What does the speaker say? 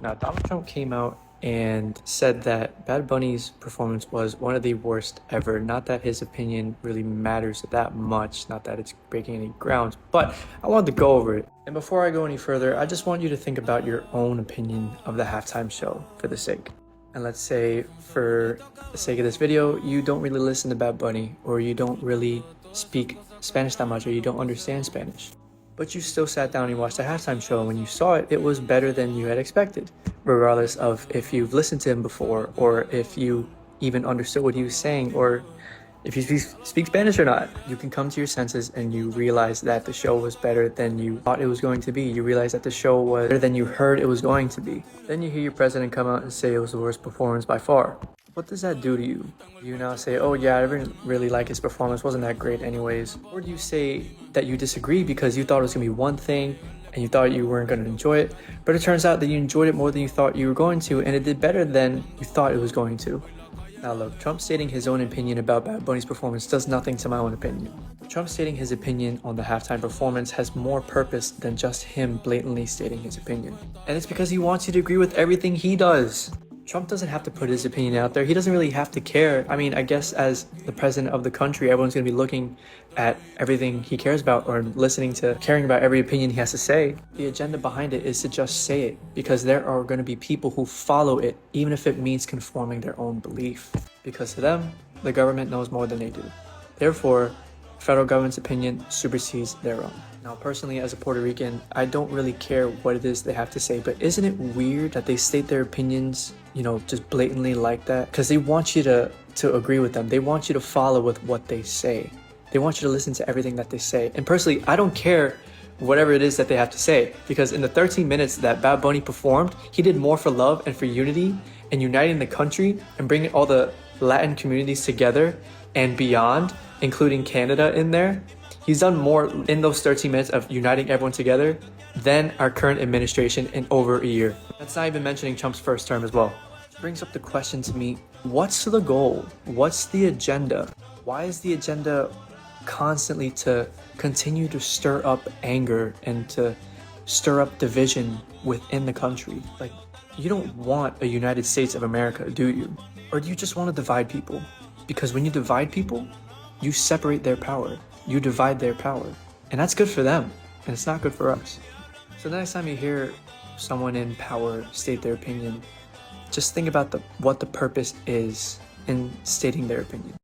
Now, Donald Trump came out and said that Bad Bunny's performance was one of the worst ever. Not that his opinion really matters that much, not that it's breaking any grounds, but I wanted to go over it. And before I go any further, I just want you to think about your own opinion of the halftime show for the sake. And let's say, for the sake of this video, you don't really listen to Bad Bunny, or you don't really speak Spanish that much, or you don't understand Spanish. But you still sat down and watched the halftime show, and when you saw it, it was better than you had expected. Regardless of if you've listened to him before, or if you even understood what he was saying, or if you speak Spanish or not, you can come to your senses and you realize that the show was better than you thought it was going to be. You realize that the show was better than you heard it was going to be. Then you hear your president come out and say it was the worst performance by far. What does that do to you? Do you now say, oh yeah, I didn't really like his performance, wasn't that great anyways? Or do you say that you disagree because you thought it was gonna be one thing and you thought you weren't gonna enjoy it, but it turns out that you enjoyed it more than you thought you were going to, and it did better than you thought it was going to? Now look, Trump stating his own opinion about Bad Bunny's performance does nothing to my own opinion. Trump stating his opinion on the halftime performance has more purpose than just him blatantly stating his opinion. And it's because he wants you to agree with everything he does. Trump doesn't have to put his opinion out there. He doesn't really have to care. I mean, I guess as the president of the country, everyone's going to be looking at everything he cares about, or caring about every opinion he has to say. The agenda behind it is to just say it, because there are going to be people who follow it, even if it means conforming their own belief. Because to them, the government knows more than they do. Therefore, federal government's opinion supersedes their own. Now, personally, as a Puerto Rican, I don't really care what it is they have to say, but isn't it weird that they state their opinions, just blatantly like that? Because they want you to agree with them. They want you to follow with what they say. They want you to listen to everything that they say. And personally, I don't care whatever it is that they have to say, because in the 13 minutes that Bad Bunny performed, he did more for love and for unity and uniting the country and bringing all the Latin communities together and beyond, including Canada in there. He's done more in those 13 minutes of uniting everyone together than our current administration in over a year. That's not even mentioning Trump's first term as well. Which brings up the question to me, what's the goal? What's the agenda? Why is the agenda constantly to continue to stir up anger and to stir up division within the country? Like, you don't want a United States of America, do you? Or do you just want to divide people? Because when you divide people, you separate their power. You divide their power. And that's good for them, and it's not good for us. So the next time you hear someone in power state their opinion, just think about what the purpose is in stating their opinion.